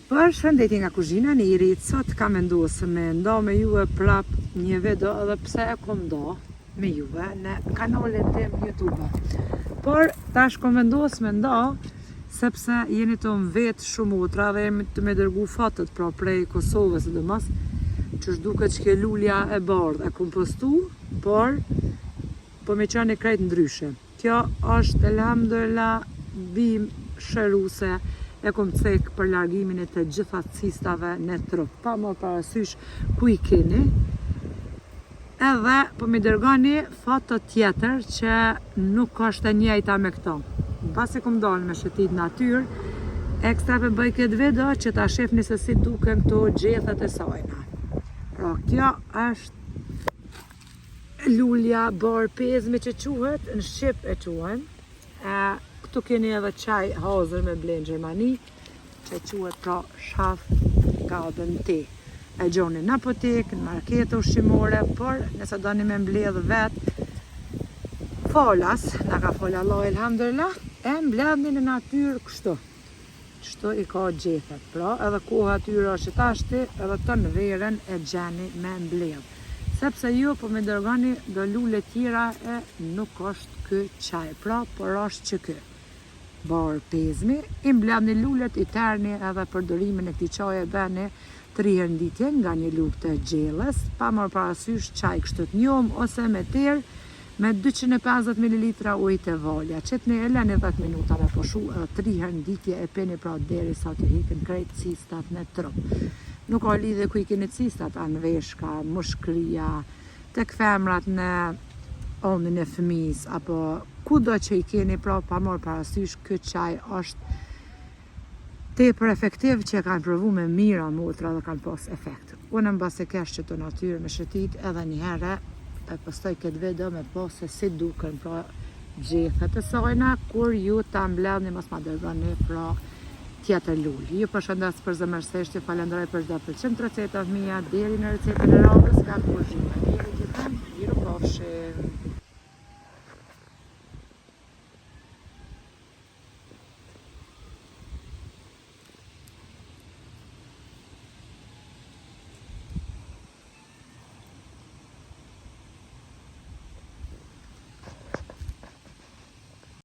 Për shëndetje nga kuzhina në Irit, sot kam vendosur me nda me juve prap një video edhe pse e kom nda me juve në kanalin tim YouTube. Por tash kom vendosur me nda sepse jeni të më vetë shumë utra dhe jemi të me dërgu fatët pra prej Kosovës sidomos, që shduket që ke lulja e bardhë e kom postu, por po me qenë krejt ndryshe. Kjo është elhamdulillah bim shëruse. E kom cek për largimin e të gjitha cistave në trup, pa marrë parasysh ku i keni. Edhe po mi dërgoni foto tjetër që nuk është e njëjta me këto. Pasi kom dalë me shëtit natyrë, ekstra për bëj këtë video që ta shefni se si duken këto gjethet e sajna. Pra kjo është lulja bar pezmi që quhet, në Shqip e quhen. Këtu keni edhe qaj hazër me ble në Gjermani, që quhet pra shaf Garden Tea. E gjoni në apotekë, në marketë ushqimore, por nëse doni me mbledh vetë falas, na ka fol Allah elhamdulillah, e mbledhni në natyrë kështu. Kështu i ka gjethet, pra edhe koha atyre është tashti, edhe të në verën e gjeni me mbledh. Sepse ju po me dërgani do lule tjera e nuk është kë qaj, pra por është që kë. Bar pezmi, i mbledhni lulet i terni edhe përdorimin e këtij qaje bëni 3 herë në ditë nga një lugë të gjellës, pa marrë parasysh qaj kështu të njom ose me terë me 250 ml ujë të valja. Qetni e lëni 10 minuta me poshu edhe 3 herë në ditë e peni pra derisa të hiqen krejt cistat në trup. Nuk ka lidhje ku i keni cistat, anë veshka, mushkëria, tek femrat në onin e fëmis, apo kudo që i keni pra pa marrë parasysh, këtë qaj është tepër efektiv që kanë provu me mira motra dhe kanë pas efekt. Unë mbas e kesh që të natyrë me shëtit edhe një herë e postoj këtë video me pas se si duken pra gjethet e sajna, kur ju ta mbledhni mos ma dërgoni pra tjetër lulli. Ju përshëndes për zëmërsisht, ju falenderoj për çdo përqind të recetat mia deri në recetën e radhës nga kuzhina. Miru pafshim.